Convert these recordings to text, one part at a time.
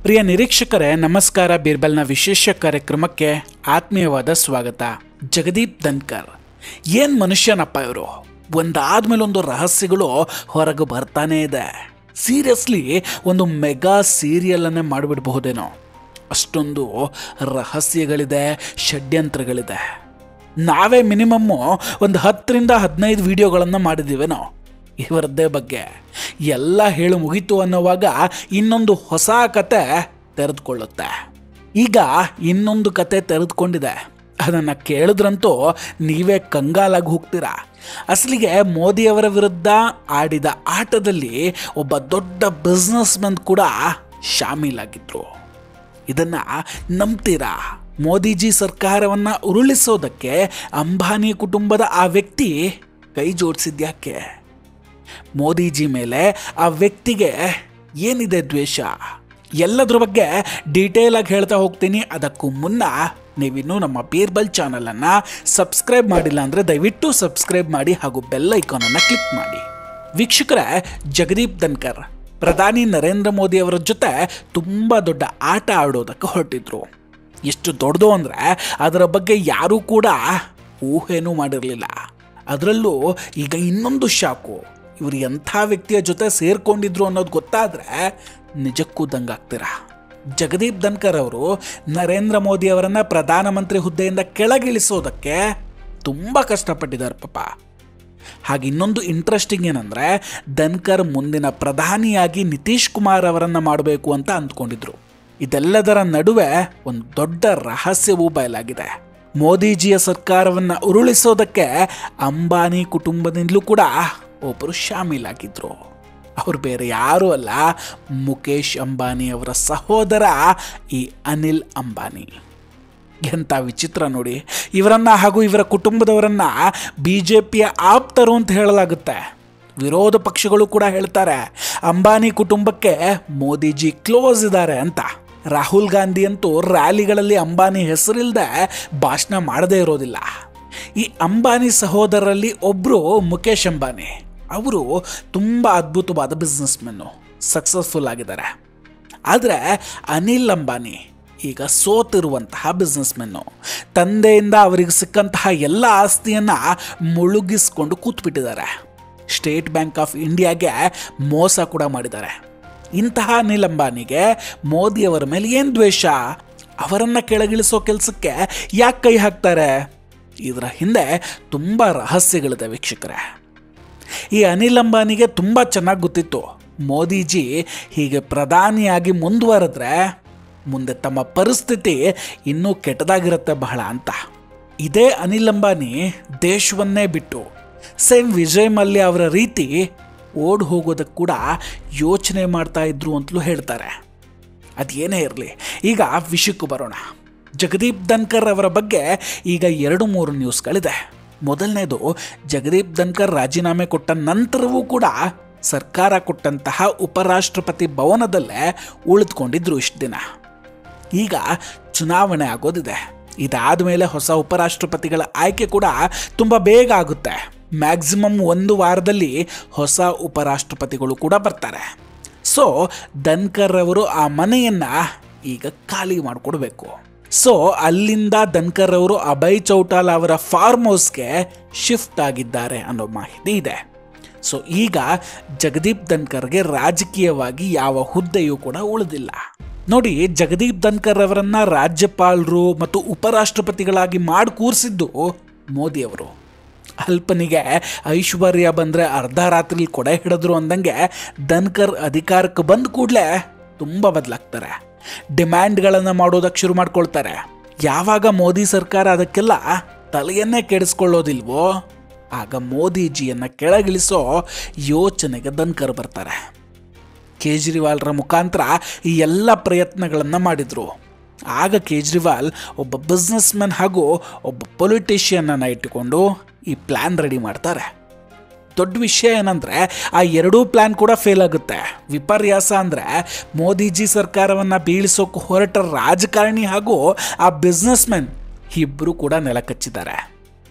ಪ್ರಿಯ ನಿರೀಕ್ಷಕರೇ ನಮಸ್ಕಾರ. ಬೀರ್ಬಲ್ನ ವಿಶೇಷ ಕಾರ್ಯಕ್ರಮಕ್ಕೆ ಆತ್ಮೀಯವಾದ ಸ್ವಾಗತ. ಜಗದೀಪ್ ಧನ್ಕರ್ ಏನು ಮನುಷ್ಯನಪ್ಪ ಇವರು. ಒಂದಾದ್ಮೇಲೆ ಒಂದು ರಹಸ್ಯಗಳು ಹೊರಗೆ ಬರ್ತಾನೇ ಇದೆ. ಸೀರಿಯಸ್ಲಿ ಒಂದು ಮೆಗಾ ಸೀರಿಯಲನ್ನೇ ಮಾಡಿಬಿಡಬಹುದೇನೋ, ಅಷ್ಟೊಂದು ರಹಸ್ಯಗಳಿದೆ, ಷಡ್ಯಂತ್ರಗಳಿದೆ. ನಾವೇ ಮಿನಿಮಮ್ಮು ಒಂದು 10ರಿಂದ 15 ವಿಡಿಯೋಗಳನ್ನು ಮಾಡಿದ್ದೀವೇನೋ ಇವರದ್ದೇ ಬಗ್ಗೆ. ಎಲ್ಲ ಹೇಳು ಮುಗೀತು ಅನ್ನೋವಾಗ ಇನ್ನೊಂದು ಹೊಸ ಕತೆ ತೆರೆದುಕೊಳ್ಳುತ್ತೆ. ಈಗ ಇನ್ನೊಂದು ಕತೆ ತೆರೆದುಕೊಂಡಿದೆ. ಅದನ್ನು ಕೇಳಿದ್ರಂತೂ ನೀವೇ ಕಂಗಾಲಾಗಿ ಹೋಗ್ತೀರಾ. ಅಸಲಿಗೆ ಮೋದಿಯವರ ವಿರುದ್ಧ ಆಡಿದ ಆಟದಲ್ಲಿ ಒಬ್ಬ ದೊಡ್ಡ ಬಿಸ್ನೆಸ್ ಮ್ಯಾನ್ ಕೂಡ ಶಾಮೀಲಾಗಿದ್ರು. ಇದನ್ನು ನಂಬ್ತೀರಾ? ಮೋದಿಜಿ ಸರ್ಕಾರವನ್ನು ಉರುಳಿಸೋದಕ್ಕೆ ಅಂಬಾನಿ ಕುಟುಂಬದ ಆ ವ್ಯಕ್ತಿ ಕೈ ಜೋಡಿಸಿದ್ಯಾಕೆ? ಮೋದಿಜಿ ಮೇಲೆ ಆ ವ್ಯಕ್ತಿಗೆ ಏನಿದೆ ದ್ವೇಷ? ಎಲ್ಲದ್ರ ಬಗ್ಗೆ ಡೀಟೇಲ್ ಆಗಿ ಹೇಳ್ತಾ ಹೋಗ್ತೀನಿ. ಅದಕ್ಕೂ ಮುನ್ನ ನೀವಿನ್ನೂ ನಮ್ಮ ಬೀರ್ಬಲ್ ಚಾನಲನ್ನು ಸಬ್ಸ್ಕ್ರೈಬ್ ಮಾಡಿಲ್ಲ ಅಂದರೆ ದಯವಿಟ್ಟು ಸಬ್ಸ್ಕ್ರೈಬ್ ಮಾಡಿ ಹಾಗೂ ಬೆಲ್ ಐಕಾನನ್ನು ಕ್ಲಿಕ್ ಮಾಡಿ. ವೀಕ್ಷಕರೇ, ಜಗದೀಪ್ ಧನ್ಕರ್ ಪ್ರಧಾನಿ ನರೇಂದ್ರ ಮೋದಿ ಅವರ ಜೊತೆ ತುಂಬ ದೊಡ್ಡ ಆಟ ಆಡೋದಕ್ಕೆ ಹೊರಟಿದ್ರು. ಎಷ್ಟು ದೊಡ್ಡದು ಅಂದರೆ ಅದರ ಬಗ್ಗೆ ಯಾರೂ ಕೂಡ ಊಹೆನೂ ಮಾಡಿರಲಿಲ್ಲ. ಅದರಲ್ಲೂ ಈಗ ಇನ್ನೊಂದು ಶಾಕು. ಇವರು ಎಂಥ ವ್ಯಕ್ತಿಯ ಜೊತೆ ಸೇರ್ಕೊಂಡಿದ್ರು ಅನ್ನೋದು ಗೊತ್ತಾದರೆ ನಿಜಕ್ಕೂ ದಂಗಾಗ್ತೀರಾ. ಜಗದೀಪ್ ಧನ್ಕರ್ ಅವರು ನರೇಂದ್ರ ಮೋದಿ ಅವರನ್ನು ಪ್ರಧಾನಮಂತ್ರಿ ಹುದ್ದೆಯಿಂದ ಕೆಳಗಿಳಿಸೋದಕ್ಕೆ ತುಂಬ ಕಷ್ಟಪಟ್ಟಿದ್ದಾರೆ ಪಾಪ. ಹಾಗೆ ಇನ್ನೊಂದು ಇಂಟ್ರೆಸ್ಟಿಂಗ್ ಏನಂದರೆ, ಧನ್ಕರ್ ಮುಂದಿನ ಪ್ರಧಾನಿಯಾಗಿ ನಿತೀಶ್ ಕುಮಾರ್ ಅವರನ್ನು ಮಾಡಬೇಕು ಅಂತ ಅಂದ್ಕೊಂಡಿದ್ರು. ಇದೆಲ್ಲದರ ನಡುವೆ ಒಂದು ದೊಡ್ಡ ರಹಸ್ಯವೂ ಬಯಲಾಗಿದೆ. ಮೋದಿಜಿಯ ಸರ್ಕಾರವನ್ನು ಉರುಳಿಸೋದಕ್ಕೆ ಅಂಬಾನಿ ಕುಟುಂಬದಿಂದಲೂ ಕೂಡ ಒಬ್ಬರು ಶಾಮೀಲಾಗಿದ್ರು. ಅವರು ಬೇರೆ ಯಾರೂ ಅಲ್ಲ, ಮುಕೇಶ್ ಅಂಬಾನಿ ಅವರ ಸಹೋದರ ಈ ಅನಿಲ್ ಅಂಬಾನಿ. ಎಂಥ ವಿಚಿತ್ರ ನೋಡಿ. ಇವರನ್ನು ಹಾಗೂ ಇವರ ಕುಟುಂಬದವರನ್ನು BJPಯ ಆಪ್ತರು ಅಂತ ಹೇಳಲಾಗುತ್ತೆ. ವಿರೋಧ ಪಕ್ಷಗಳು ಕೂಡ ಹೇಳ್ತಾರೆ ಅಂಬಾನಿ ಕುಟುಂಬಕ್ಕೆ ಮೋದಿಜಿ ಕ್ಲೋಸ್ ಇದ್ದಾರೆ ಅಂತ. ರಾಹುಲ್ ಗಾಂಧಿ ಅಂತೂ ರ್ಯಾಲಿಗಳಲ್ಲಿ ಅಂಬಾನಿ ಹೆಸರಿಲ್ಲದೆ ಭಾಷಣ ಮಾಡದೇ ಇರೋದಿಲ್ಲ. ಈ ಅಂಬಾನಿ ಸಹೋದರರಲ್ಲಿ ಒಬ್ಬರು ಮುಕೇಶ್ ಅಂಬಾನಿ. ಅವರು ತುಂಬ ಅದ್ಭುತವಾದ ಬಿಸ್ನೆಸ್ ಮೆನ್ನು, ಸಕ್ಸಸ್ಫುಲ್ ಆಗಿದ್ದಾರೆ. ಆದರೆ ಅನಿಲ್ ಅಂಬಾನಿ ಈಗ ಸೋತಿರುವಂತಹ ಬಿಸ್ನೆಸ್ ಮೆನ್ನು. ತಂದೆಯಿಂದ ಅವರಿಗೆ ಸಿಕ್ಕಂತಹ ಎಲ್ಲ ಆಸ್ತಿಯನ್ನು ಮುಳುಗಿಸ್ಕೊಂಡು ಕೂತ್ಬಿಟ್ಟಿದ್ದಾರೆ. ಸ್ಟೇಟ್ ಬ್ಯಾಂಕ್ ಆಫ್ ಇಂಡಿಯಾಗೆ ಮೋಸ ಕೂಡ ಮಾಡಿದ್ದಾರೆ. ಇಂತಹ ಅನಿಲ್ ಅಂಬಾನಿಗೆ ಮೋದಿಯವರ ಮೇಲೆ ಏನು ದ್ವೇಷ? ಅವರನ್ನು ಕೆಳಗಿಳಿಸೋ ಕೆಲಸಕ್ಕೆ ಯಾಕೆ ಕೈ ಹಾಕ್ತಾರೆ? ಇದರ ಹಿಂದೆ ತುಂಬ ರಹಸ್ಯಗಳಿದೆ ವೀಕ್ಷಕರೇ. ಈ ಅನಿಲ್ ಅಂಬಾನಿಗೆ ತುಂಬ ಚೆನ್ನಾಗಿ ಗೊತ್ತಿತ್ತು, ಮೋದಿಜಿ ಹೀಗೆ ಪ್ರಧಾನಿಯಾಗಿ ಮುಂದುವರೆದ್ರೆ ಮುಂದೆ ತಮ್ಮ ಪರಿಸ್ಥಿತಿ ಇನ್ನೂ ಕೆಟ್ಟದಾಗಿರುತ್ತೆ ಬಹಳ ಅಂತ. ಇದೇ ಅನಿಲ್ ಅಂಬಾನಿ ದೇಶವನ್ನೇ ಬಿಟ್ಟು ಸೇಮ್ ವಿಜಯ್ ಮಲ್ಯ ಅವರ ರೀತಿ ಓಡ್ ಹೋಗೋದಕ್ಕೆ ಕೂಡ ಯೋಚನೆ ಮಾಡ್ತಾ ಇದ್ರು ಅಂತಲೂ ಹೇಳ್ತಾರೆ. ಅದೇನೇ ಇರಲಿ, ಈಗ ವಿಷಯಕ್ಕೂ ಬರೋಣ. ಜಗದೀಪ್ ಧನ್ಕರ್ ಅವರ ಬಗ್ಗೆ ಈಗ 2-3 ನ್ಯೂಸ್ಗಳಿದೆ. ಮೊದಲನೇದು, ಜಗದೀಪ್ ಧನ್ಕರ್ ರಾಜೀನಾಮೆ ಕೊಟ್ಟ ನಂತರವೂ ಕೂಡ ಸರ್ಕಾರ ಕೊಟ್ಟಂತಹ ಉಪರಾಷ್ಟ್ರಪತಿ ಭವನದಲ್ಲೇ ಉಳಿದುಕೊಂಡಿದ್ರು ಇಷ್ಟು ದಿನ. ಈಗ ಚುನಾವಣೆ ಆಗೋದಿದೆ. ಇದಾದ ಮೇಲೆ ಹೊಸ ಉಪರಾಷ್ಟ್ರಪತಿಗಳ ಆಯ್ಕೆ ಕೂಡ ತುಂಬ ಬೇಗ ಆಗುತ್ತೆ. ಮ್ಯಾಕ್ಸಿಮಮ್ 1 ವಾರದಲ್ಲಿ ಹೊಸ ಉಪರಾಷ್ಟ್ರಪತಿಗಳು ಕೂಡ ಬರ್ತಾರೆ. ಸೊ ಧನ್ಕರ್ ಅವರು ಆ ಮನೆಯನ್ನು ಈಗ ಖಾಲಿ ಮಾಡಿಕೊಡ್ಬೇಕು. ಸೊ ಅಲ್ಲಿಂದ ಧನ್ಕರ್ ಅವರು ಅಭಯ್ ಚೌಟಾಲ ಅವರ ಫಾರ್ಮ್ ಹೌಸ್ಗೆ ಶಿಫ್ಟ್ ಆಗಿದ್ದಾರೆ ಅನ್ನೋ ಮಾಹಿತಿ ಇದೆ. ಸೊ ಈಗ ಜಗದೀಪ್ ಧನ್ಕರ್ಗೆ ರಾಜಕೀಯವಾಗಿ ಯಾವ ಹುದ್ದೆಯೂ ಕೂಡ ಉಳಿದಿಲ್ಲ. ನೋಡಿ, ಜಗದೀಪ್ ಧನ್ಕರ್ ಅವರನ್ನು ರಾಜ್ಯಪಾಲರು ಮತ್ತು ಉಪರಾಷ್ಟ್ರಪತಿಗಳಾಗಿ ಮಾಡಿ ಕೂರಿಸಿದ್ದು ಮೋದಿಯವರು. ಅಲ್ಪನಿಗೆ ಐಶ್ವರ್ಯ ಬಂದರೆ ಅರ್ಧ ರಾತ್ರಿ ಕೊಡೆ ಹಿಡಿದ್ರು ಅಂದಂಗೆ ಧನ್ಕರ್ ಅಧಿಕಾರಕ್ಕೆ ಬಂದ ಕೂಡಲೇ ತುಂಬ ಬದಲಾಗ್ತಾರೆ. ಡಿಮ್ಯಾಂಡ್ಗಳನ್ನು ಮಾಡೋದಕ್ಕೆ ಶುರು ಮಾಡ್ಕೊಳ್ತಾರೆ. ಯಾವಾಗ ಮೋದಿ ಸರ್ಕಾರ ಅದಕ್ಕೆಲ್ಲ ತಲೆಯನ್ನೇ ಕೆಡಿಸ್ಕೊಳ್ಳೋದಿಲ್ವೋ ಆಗ ಮೋದಿಜಿಯನ್ನು ಕೆಳಗಿಳಿಸೋ ಯೋಚನೆಗೆ ಧನ್ಕರ್ ಬರ್ತಾರೆ. ಕೇಜ್ರಿವಾಲ್ರ ಮುಖಾಂತರ ಈ ಎಲ್ಲ ಪ್ರಯತ್ನಗಳನ್ನು ಮಾಡಿದರು. ಆಗ ಕೇಜ್ರಿವಾಲ್ ಒಬ್ಬ ಬಿಸ್ನೆಸ್ ಮ್ಯಾನ್ ಹಾಗೂ ಒಬ್ಬ ಪೊಲಿಟಿಷಿಯನನ್ನು ಇಟ್ಟುಕೊಂಡು ಈ ಪ್ಲ್ಯಾನ್ ರೆಡಿ ಮಾಡ್ತಾರೆ. ದೊಡ್ಡ ವಿಷಯ ಏನಂದರೆ ಆ 2 ಪ್ಲ್ಯಾನ್ ಕೂಡ ಫೇಲ್ ಆಗುತ್ತೆ. ವಿಪರ್ಯಾಸ ಅಂದರೆ ಮೋದಿಜಿ ಸರ್ಕಾರವನ್ನು ಬೀಳಿಸೋಕೆ ಹೊರಟ ರಾಜಕಾರಣಿ ಹಾಗೂ ಆ ಬಿಸ್ನೆಸ್ ಮ್ಯಾನ್ ಇಬ್ಬರು ಕೂಡ ನೆಲಕಚ್ಚಿದ್ದಾರೆ.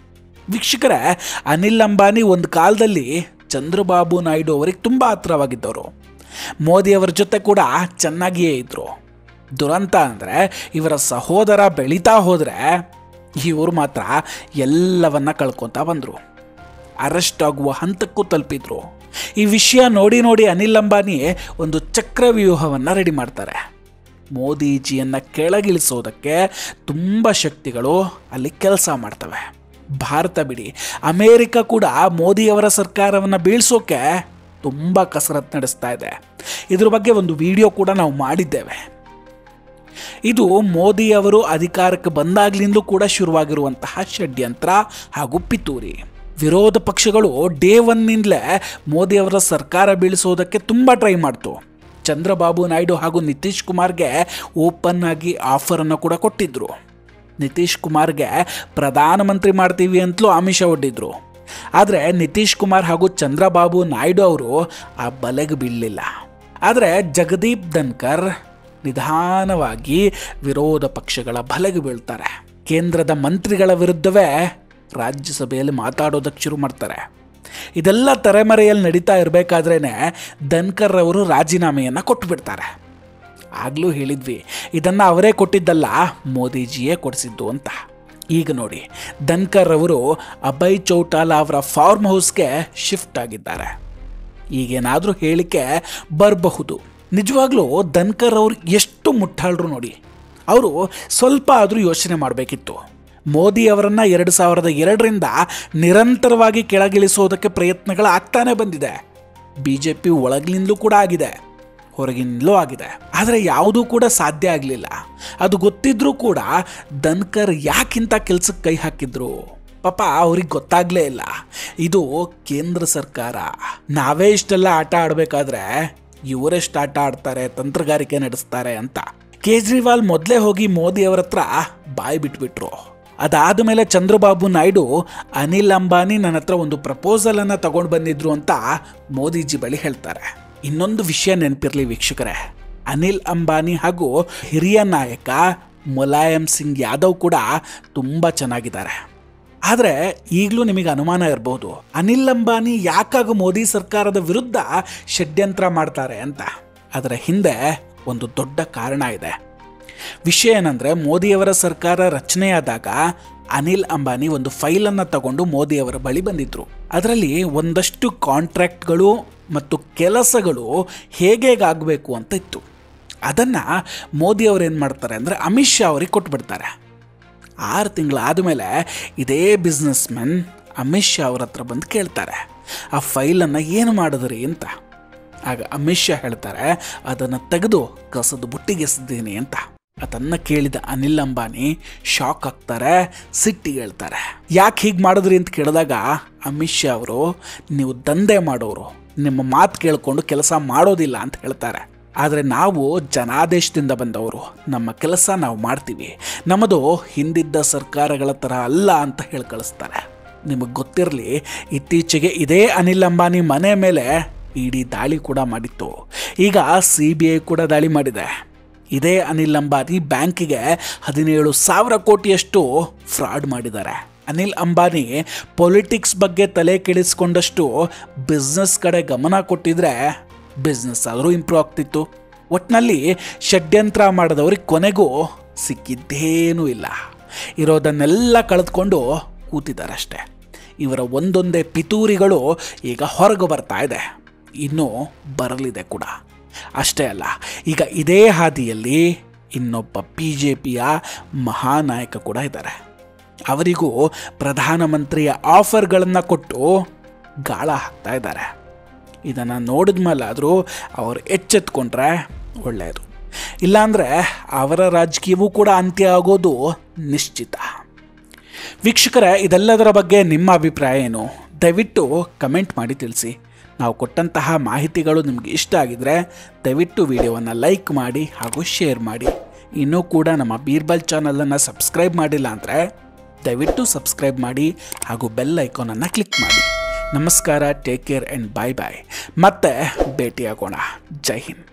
ವೀಕ್ಷಕರೇ, ಅನಿಲ್ ಅಂಬಾನಿ ಒಂದು ಕಾಲದಲ್ಲಿ ಚಂದ್ರಬಾಬು ನಾಯ್ಡು ಅವರಿಗೆ ತುಂಬ ಹತ್ತಿರವಾಗಿದ್ದವರು. ಮೋದಿಯವರ ಜೊತೆ ಕೂಡ ಚೆನ್ನಾಗಿಯೇ ಇದ್ದರು. ದುರಂತ ಅಂದರೆ ಇವರ ಸಹೋದರ ಬೆಳೀತಾ ಹೋದರೆ ಇವರು ಮಾತ್ರ ಎಲ್ಲವನ್ನ ಕಳ್ಕೊತಾ ಬಂದರು. ಅರೆಸ್ಟ್ ಆಗುವ ಹಂತಕ್ಕೂ ತಲುಪಿದ್ರು. ಈ ವಿಷಯ ನೋಡಿ ನೋಡಿ ಅನಿಲ್ ಅಂಬಾನಿ ಒಂದು ಚಕ್ರವ್ಯೂಹವನ್ನು ರೆಡಿ ಮಾಡ್ತಾರೆ. ಮೋದಿಜಿಯನ್ನು ಕೆಳಗಿಳಿಸೋದಕ್ಕೆ ತುಂಬ ಶಕ್ತಿಗಳು ಅಲ್ಲಿ ಕೆಲಸ ಮಾಡ್ತವೆ. ಭಾರತ ಬಿಡಿ, ಅಮೇರಿಕ ಕೂಡ ಮೋದಿಯವರ ಸರ್ಕಾರವನ್ನು ಬೀಳ್ಸೋಕೆ ತುಂಬ ಕಸರತ್ತು ನಡೆಸ್ತಾ ಇದೆ. ಇದ್ರ ಬಗ್ಗೆ ಒಂದು ವಿಡಿಯೋ ಕೂಡ ನಾವು ಮಾಡಿದ್ದೇವೆ. ಇದು ಮೋದಿಯವರು ಅಧಿಕಾರಕ್ಕೆ ಬಂದಾಗ್ಲಿಂದಲೂ ಕೂಡ ಶುರುವಾಗಿರುವಂತಹ ಷಡ್ಯಂತ್ರ ಹಾಗೂ ಪಿತೂರಿ. ವಿರೋಧ ಪಕ್ಷಗಳು ಡೇ ಒನ್ನಿಂದಲೇ ಮೋದಿಯವರ ಸರ್ಕಾರ ಬೀಳಿಸೋದಕ್ಕೆ ತುಂಬ ಟ್ರೈ ಮಾಡ್ತು. ಚಂದ್ರಬಾಬು ನಾಯ್ಡು ಹಾಗೂ ನಿತೀಶ್ ಕುಮಾರ್ಗೆ ಓಪನ್ ಆಗಿ ಆಫರನ್ನು ಕೂಡ ಕೊಟ್ಟಿದ್ದರು. ನಿತೀಶ್ ಕುಮಾರ್ಗೆ ಪ್ರಧಾನಮಂತ್ರಿ ಮಾಡ್ತೀವಿ ಅಂತಲೂ ಆಮಿಷ ಒಡ್ಡಿದ್ರು. ಆದರೆ ನಿತೀಶ್ ಕುಮಾರ್ ಹಾಗೂ ಚಂದ್ರಬಾಬು ನಾಯ್ಡು ಅವರು ಆ ಬಲೆಗೆ ಬೀಳಲಿಲ್ಲ. ಆದರೆ ಜಗದೀಪ್ ಧನ್ಕರ್ ನಿಧಾನವಾಗಿ ವಿರೋಧ ಪಕ್ಷಗಳ ಬಲೆಗೆ ಬೀಳ್ತಾರೆ. ಕೇಂದ್ರದ ಮಂತ್ರಿಗಳ ವಿರುದ್ಧವೇ ರಾಜ್ಯಸಭೆಯಲ್ಲಿ ಮಾತಾಡೋದಕ್ಕೆ ಶುರು ಮಾಡ್ತಾರೆ. ಇದೆಲ್ಲ ತೆರೆಮರೆಯಲ್ಲಿ ನಡೀತಾ ಇರಬೇಕಾದ್ರೇ ಧನ್ಕರ್ ಅವರು ರಾಜೀನಾಮೆಯನ್ನು ಕೊಟ್ಟು ಬಿಡ್ತಾರೆ. ಆಗಲೂ ಹೇಳಿದ್ವಿ, ಇದನ್ನು ಅವರೇ ಕೊಟ್ಟಿದ್ದಲ್ಲ, ಮೋದಿಜಿಯೇ ಕೊಡಿಸಿದ್ದು ಅಂತ. ಈಗ ನೋಡಿ, ಧನ್ಕರ್ ಅವರು ಅಭಯ್ ಚೌಟಾಲಾ ಅವರ ಫಾರ್ಮ್ ಹೌಸ್ಗೆ ಶಿಫ್ಟ್ ಆಗಿದ್ದಾರೆ. ಈಗೇನಾದರೂ ಹೇಳಿಕೆ ಬರಬಹುದು. ನಿಜವಾಗ್ಲೂ ಧನ್ಕರ್ ಅವರು ಎಷ್ಟು ಮುಟ್ಟಾಳ್ರು ನೋಡಿ. ಅವರು ಸ್ವಲ್ಪ ಆದರೂ ಯೋಚನೆ ಮಾಡಬೇಕಿತ್ತು. ಮೋದಿ ಅವರನ್ನು 2002ರಿಂದ ನಿರಂತರವಾಗಿ ಕೆಳಗಿಳಿಸೋದಕ್ಕೆ ಪ್ರಯತ್ನಗಳು ಆಗ್ತಾನೆ ಬಂದಿದೆ. BJP ಒಳಗಿನಿಂದಲೂ ಕೂಡ ಆಗಿದೆ, ಹೊರಗಿನಿಂದಲೂ ಆಗಿದೆ. ಆದರೆ ಯಾವುದೂ ಕೂಡ ಸಾಧ್ಯ ಆಗಲಿಲ್ಲ. ಅದು ಗೊತ್ತಿದ್ರೂ ಕೂಡ ಧನ್ಕರ್ ಯಾಕಿಂತ ಕೆಲಸಕ್ಕೆ ಕೈ ಹಾಕಿದ್ರು ಪಾಪ ಅವ್ರಿಗೆ ಗೊತ್ತಾಗಲೇ ಇಲ್ಲ. ಇದು ಕೇಂದ್ರ ಸರ್ಕಾರ, ನಾವೇ ಇಷ್ಟೆಲ್ಲ ಆಟ ಆಡಬೇಕಾದ್ರೆ ಇವರೆಷ್ಟು ಆಟ ಆಡ್ತಾರೆ, ತಂತ್ರಗಾರಿಕೆ ನಡೆಸ್ತಾರೆ ಅಂತ. ಕೇಜ್ರಿವಾಲ್ ಮೊದಲೇ ಹೋಗಿ ಮೋದಿ ಅವರ ಹತ್ರ ಬಾಯಿ ಬಿಟ್ಬಿಟ್ರು. ಅದಾದ ಮೇಲೆ ಚಂದ್ರಬಾಬು ನಾಯ್ಡು ಅನಿಲ್ ಅಂಬಾನಿ ನನ್ನ ಹತ್ರ ಒಂದು ಪ್ರಪೋಸಲನ್ನು ತಗೊಂಡು ಬಂದಿದ್ರು ಅಂತ ಮೋದಿಜಿ ಬಳಿ ಹೇಳ್ತಾರೆ. ಇನ್ನೊಂದು ವಿಷಯ ನೆನಪಿರಲಿ ವೀಕ್ಷಕರೇ, ಅನಿಲ್ ಅಂಬಾನಿ ಹಾಗೂ ಹಿರಿಯ ನಾಯಕ ಮುಲಾಯಂ ಸಿಂಗ್ ಯಾದವ್ ಕೂಡ ತುಂಬ ಚೆನ್ನಾಗಿದ್ದಾರೆ. ಆದರೆ ಈಗಲೂ ನಿಮಗೆ ಅನುಮಾನ ಇರಬಹುದು, ಅನಿಲ್ ಅಂಬಾನಿ ಯಾಕಾಗ ಮೋದಿ ಸರ್ಕಾರದ ವಿರುದ್ಧ ಷಡ್ಯಂತ್ರ ಮಾಡ್ತಾರೆ ಅಂತ. ಅದರ ಹಿಂದೆ ಒಂದು ದೊಡ್ಡ ಕಾರಣ ಇದೆ. ವಿಷಯ ಏನಂದರೆ, ಮೋದಿಯವರ ಸರ್ಕಾರ ರಚನೆಯಾದಾಗ ಅನಿಲ್ ಅಂಬಾನಿ ಒಂದು ಫೈಲನ್ನು ತಗೊಂಡು ಮೋದಿಯವರ ಬಳಿ ಬಂದಿದ್ರು. ಅದರಲ್ಲಿ ಒಂದಷ್ಟು ಕಾಂಟ್ರಾಕ್ಟ್ಗಳು ಮತ್ತು ಕೆಲಸಗಳು ಹೇಗೇಗಾಗಬೇಕು ಅಂತ ಇತ್ತು. ಅದನ್ನು ಮೋದಿಯವರು ಏನು ಮಾಡ್ತಾರೆ ಅಂದರೆ ಅಮಿತ್ ಶಾ ಅವರಿಗೆ ಕೊಟ್ಬಿಡ್ತಾರೆ. 6 ತಿಂಗಳಾದ ಮೇಲೆ ಇದೇ ಬಿಸ್ನೆಸ್ಮೆನ್ ಅಮಿತ್ ಶಾ ಅವ್ರ ಹತ್ರ ಬಂದು ಕೇಳ್ತಾರೆ, ಆ ಫೈಲನ್ನು ಏನು ಮಾಡಿದ್ರಿ ಅಂತ. ಆಗ ಅಮಿತ್ ಶಾ ಹೇಳ್ತಾರೆ, ಅದನ್ನು ತೆಗೆದು ಕಸದ ಬುಟ್ಟಿಗೆ ಎಸೆದಿದ್ದೀನಿ ಅಂತ. ಅದನ್ನು ಕೇಳಿದ ಅನಿಲ್ ಅಂಬಾನಿ ಶಾಕ್ ಆಗ್ತಾರೆ, ಸಿಟ್ಟಿಗೆ ಹೇಳ್ತಾರೆ. ಯಾಕೆ ಹೀಗೆ ಮಾಡಿದ್ರಿ ಅಂತ ಕೇಳಿದಾಗ ಅಮಿತ್ ಶಾ ಅವರು, ನೀವು ದಂಧೆ ಮಾಡೋರು, ನಿಮ್ಮ ಮಾತು ಕೇಳಿಕೊಂಡು ಕೆಲಸ ಮಾಡೋದಿಲ್ಲ ಅಂತ ಹೇಳ್ತಾರೆ. ಆದರೆ ನಾವು ಜನಾದೇಶದಿಂದ ಬಂದವರು, ನಮ್ಮ ಕೆಲಸ ನಾವು ಮಾಡ್ತೀವಿ, ನಮ್ಮದು ಹಿಂದಿದ್ದ ಸರ್ಕಾರಗಳ ಥರ ಅಲ್ಲ ಅಂತ ಹೇಳಿ ಕಳಿಸ್ತಾರೆ. ನಿಮಗೆ ಗೊತ್ತಿರಲಿ, ಇತ್ತೀಚೆಗೆ ಇದೇ ಅನಿಲ್ ಅಂಬಾನಿ ಮನೆ ಮೇಲೆ ಇಡೀ ದಾಳಿ ಕೂಡ ಮಾಡಿತ್ತು. ಈಗ CBI ಕೂಡ ದಾಳಿ ಮಾಡಿದೆ. ಇದೇ ಅನಿಲ್ ಅಂಬಾನಿ ಬ್ಯಾಂಕಿಗೆ 17,000 ಕೋಟಿಯಷ್ಟು ಫ್ರಾಡ್ ಮಾಡಿದ್ದಾರೆ. ಅನಿಲ್ ಅಂಬಾನಿ ಪೊಲಿಟಿಕ್ಸ್ ಬಗ್ಗೆ ತಲೆ ಕೆಡಿಸ್ಕೊಂಡಷ್ಟು ಬಿಸ್ನೆಸ್ ಕಡೆ ಗಮನ ಕೊಟ್ಟಿದ್ರೆ ಬಿಸ್ನೆಸ್ ಆದರೂ ಇಂಪ್ರೂವ್ ಆಗ್ತಿತ್ತು. ಒಟ್ಟಿನಲ್ಲಿ ಷಡ್ಯಂತ್ರ ಮಾಡಿದವ್ರಿಗೆ ಕೊನೆಗೂ ಸಿಕ್ಕಿದ್ದೇನೂ ಇಲ್ಲ. ಇರೋದನ್ನೆಲ್ಲ ಕಳೆದುಕೊಂಡು ಕೂತಿದ್ದಾರೆ ಅಷ್ಟೆ. ಇವರ ಒಂದೊಂದೇ ಪಿತೂರಿಗಳು ಈಗ ಹೊರಗೆ ಬರ್ತಾ ಇದೆ, ಇನ್ನೂ ಬರಲಿದೆ ಕೂಡ. ಅಷ್ಟೇ ಅಲ್ಲ, ಈಗ ಇದೇ ಹಾದಿಯಲ್ಲಿ ಇನ್ನೊಬ್ಬ BJPಯ ಮಹಾನಾಯಕ ಕೂಡ ಇದ್ದಾರೆ. ಅವರಿಗೂ ಪ್ರಧಾನಮಂತ್ರಿಯ ಆಫರ್ಗಳನ್ನು ಕೊಟ್ಟು ಗಾಳ ಹಾಕ್ತಾ ಇದ್ದಾರೆ. ಇದನ್ನು ನೋಡಿದ ಮೇಲಾದರೂ ಅವರು ಎಚ್ಚೆತ್ಕೊಂಡ್ರೆ ಒಳ್ಳೆಯದು. ಇಲ್ಲಾಂದರೆ ಅವರ ರಾಜಕೀಯವೂ ಕೂಡ ಅಂತ್ಯ ಆಗೋದು ನಿಶ್ಚಿತ. ವೀಕ್ಷಕರೇ, ಇದೆಲ್ಲದರ ಬಗ್ಗೆ ನಿಮ್ಮ ಅಭಿಪ್ರಾಯ ಏನು? ದಯವಿಟ್ಟು ಕಮೆಂಟ್ ಮಾಡಿ ತಿಳಿಸಿ. ನಾವು ಕೊಟ್ಟಂತಹ ಮಾಹಿತಿಗಳು ನಿಮಗೆ ಇಷ್ಟ ಆಗಿದರೆ ದಯವಿಟ್ಟು ವಿಡಿಯೋವನ್ನು ಲೈಕ್ ಮಾಡಿ ಹಾಗೂ ಶೇರ್ ಮಾಡಿ. ಇನ್ನೂ ಕೂಡ ನಮ್ಮ ಬೀರ್ಬಲ್ ಚಾನಲನ್ನು ಸಬ್ಸ್ಕ್ರೈಬ್ ಮಾಡಿಲ್ಲ ಅಂದರೆ ದಯವಿಟ್ಟು ಸಬ್ಸ್ಕ್ರೈಬ್ ಮಾಡಿ ಹಾಗೂ ಬೆಲ್ ಐಕಾನನ್ನು ಕ್ಲಿಕ್ ಮಾಡಿ. ನಮಸ್ಕಾರ, ಟೇಕ್ ಕೇರ್ ಆ್ಯಂಡ್ ಬಾಯ್ ಬಾಯ್. ಮತ್ತೆ ಭೇಟಿಯಾಗೋಣ. ಜೈ ಹಿಂದ್.